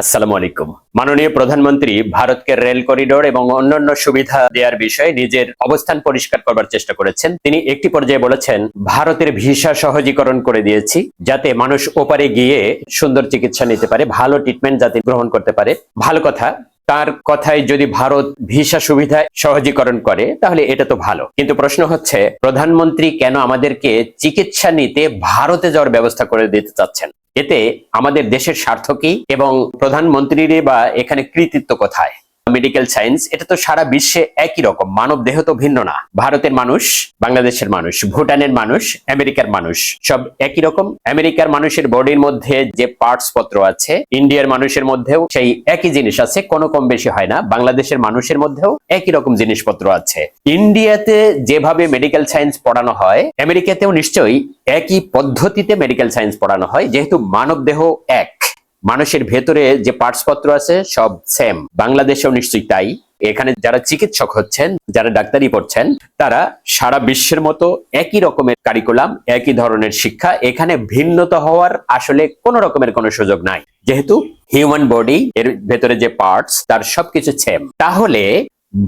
আসসালামু আলাইকুম। মাননীয় প্রধানমন্ত্রী ভারতকে রেল করিডোর এবং অন্যান্য সুবিধা দেওয়ার বিষয়ে নিজের অবস্থান পরিষ্কার করবার চেষ্টা করেছেন। তিনি একটি পর্যায়ে বলেছেন, ভারতের ভিসা সহজীকরণ করে দিয়েছি যাতে মানুষ ওপারে গিয়ে সুন্দর চিকিৎসা নিতে পারে, ভালো ট্রিটমেন্ট যাতে গ্রহণ করতে পারে। ভালো কথা, তার কথায় যদি ভারত ভিসা সুবিধা সহজীকরণ করে তাহলে এটা তো ভালো, কিন্তু প্রশ্ন হচ্ছে প্রধানমন্ত্রী কেন আমাদেরকে চিকিৎসা নিতে ভারতে যাওয়ার ব্যবস্থা করে দিতে চাচ্ছেন? এতে আমাদের দেশের স্বার্থ কি এবং প্রধানমন্ত্রীর বা এখানে কৃতিত্ব কোথায়? মেডিকেল সায়েন্স এটা তো সারা বিশ্বে একই রকম, মানব দেহ তো ভিন্ন না। ভারতের মানুষ, বাংলাদেশের মানুষ, ভুটানের মানুষ, আমেরিকার মানুষ সব একই রকম। আমেরিকার মানুষের বডির মধ্যে যে পার্টস পত্র আছে, ইন্ডিয়ার মানুষের মধ্যেও সেই একই জিনিস আছে, কোনো কম বেশি হয় না। বাংলাদেশের মানুষের মধ্যেও একই রকম জিনিসপত্র আছে। ইন্ডিয়াতে যেভাবে মেডিকেল সায়েন্স পড়ানো হয়, আমেরিকাতেও নিশ্চয়ই একই পদ্ধতিতে মেডিকেল সায়েন্স পড়ানো হয়, যেহেতু মানব দেহ এক, মানুষের ভেতরে যে পার্টস পত্র আছে সব সেম। বাংলাদেশেও নিশ্চয়ই তাই। এখানে যারা চিকিৎসক হচ্ছেন, যারা ডাক্তারি পড়ছেন, তারা সারা বিশ্বের মতো একই রকমের কারিকুলাম, একই ধরনের শিক্ষা। এখানে ভিন্নতা হওয়ার আসলে কোন রকমের কোনো সুযোগ নাই, যেহেতু হিউম্যান বডি এর ভেতরে যে পার্টস তার সবকিছু সেম। তাহলে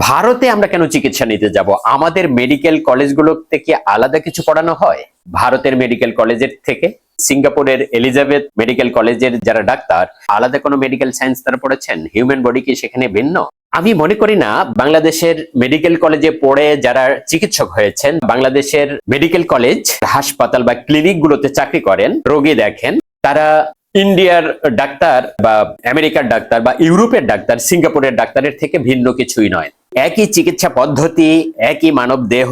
ভারতে আমরা কেন চিকিৎসা নিতে যাব? আমাদের মেডিকেল কলেজগুলো থেকে আলাদা কিছু পড়ানো হয় ভারতের মেডিকেল কলেজের থেকে? সিঙ্গাপুরের এলিজাবেথ মেডিকেল কলেজের যারা ডাক্তার, আলাদা কোনো মেডিকেল সায়েন্স তারা পড়েছেন? হিউম্যান বডি কি সেখানে ভিন্ন? আমি মনে করি না। বাংলাদেশের মেডিকেল কলেজে পড়ে যারা চিকিৎসক হয়েছেন, বাংলাদেশের মেডিকেল কলেজ, হাসপাতাল বা ক্লিনিক গুলোতে চাকরি করেন, রোগী দেখেন, তারা ইন্ডিয়ার ডাক্তার বা আমেরিকার ডাক্তার বা ইউরোপের ডাক্তার, সিঙ্গাপুরের ডাক্তারের থেকে ভিন্ন কিছুই নয়। একই চিকিৎসা পদ্ধতি, একই মানব দেহ,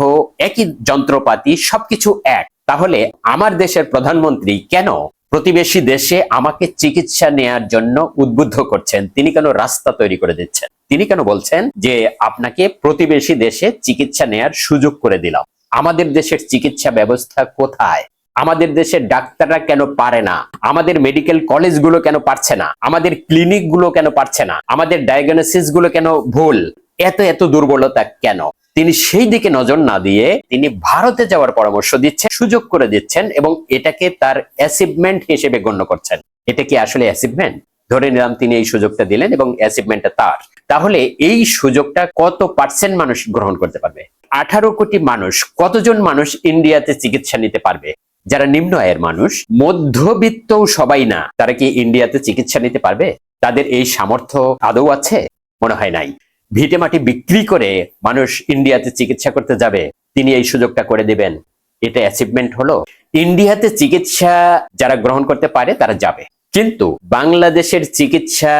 একই যন্ত্রপাতি, সবকিছু এক। তাহলে আমার দেশের প্রধানমন্ত্রী কেন প্রতিবেশী দেশে আমাকে চিকিৎসা নেয়ার জন্য উদ্বুদ্ধ করছেন? তিনি কেন রাস্তা তৈরি করে দিচ্ছেন? তিনি কেন বলছেন যে আপনাকে প্রতিবেশী দেশে চিকিৎসা নেয়ার সুযোগ করে দিলাম? আমাদের দেশের চিকিৎসা ব্যবস্থা কোথায়? আমাদের দেশের ডাক্তাররা কেন পারে না? আমাদের মেডিকেল কলেজগুলো কেন পারছে না? আমাদের ক্লিনিক গুলো কেন পারছে না? আমাদের ডায়াগনোসিস গুলো কেন ভুল? এত এত দুর্বলতা কেন? তিনি সেই দিকে নজর না দিয়ে তিনি ভারতে যাওয়ার পরামর্শ দিচ্ছেন, সুযোগ করে দিচ্ছেন এবং এটাকে তার অ্যাচিভমেন্ট হিসেবে গণ্য করছেন। এটা কি আসলে অ্যাচিভমেন্ট? ধরে নিলাম তিনি এই সুযোগটা দিলেন এবং অ্যাচিভমেন্টটা তার। তাহলে এই সুযোগটা কত পার্সেন্ট মানুষ গ্রহণ করতে পারবে? 18 কোটি মানুষ, কতজন মানুষ ইন্ডিয়াতে চিকিৎসা নিতে পারবে? যারা নিম্ন আয়ের মানুষ, মধ্যবিত্ত সবাই না, তারা কি ইন্ডিয়াতে চিকিৎসা নিতে পারবে? তাদের এই সামর্থ্য আদৌ আছে? মনে হয় নাই। ভিটে মাটি বিক্রি করে মানুষ ইন্ডিয়াতে চিকিৎসা করতে যাবে, তিনি এই সুযোগটা করে দিবেন। এটা অ্যাচিভমেন্ট হলো? ইন্ডিয়াতে চিকিৎসা যারা গ্রহণ করতে পারে তারা যাবে, কিন্তু বাংলাদেশের চিকিৎসা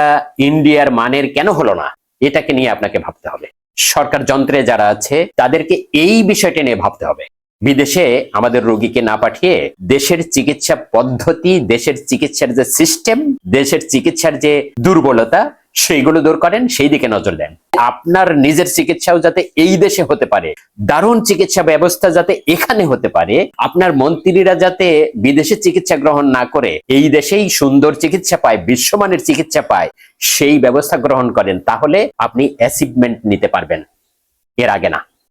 ইন্ডিয়ার মানের কেন হলো না? এটাকে নিয়ে আপনাকে ভাবতে হবে। সরকার যন্ত্রে যারা আছে তাদেরকে এই বিষয়টা নিয়ে ভাবতে হবে। বিদেশে আমাদের রোগীকে না পাঠিয়ে দেশের চিকিৎসা পদ্ধতি, দেশের চিকিৎসার যে সিস্টেম, দেশের চিকিৎসার যে দুর্বলতা, সেইগুলো দূর করেন, সেই দিকে নজর দেন। আপনার নিজের চিকিৎসাও যাতে এই দেশে হতে পারে, দারুণ চিকিৎসা ব্যবস্থা যাতে এখানে হতে পারে, আপনার মন্ত্রীরা যাতে বিদেশে চিকিৎসা গ্রহণ না করে এই দেশেই সুন্দর চিকিৎসা পায়, বিশ্বমানের চিকিৎসা পায়, সেই ব্যবস্থা গ্রহণ করেন, তাহলে আপনি অ্যাচিভমেন্ট নিতে পারবেন, এর আগে না।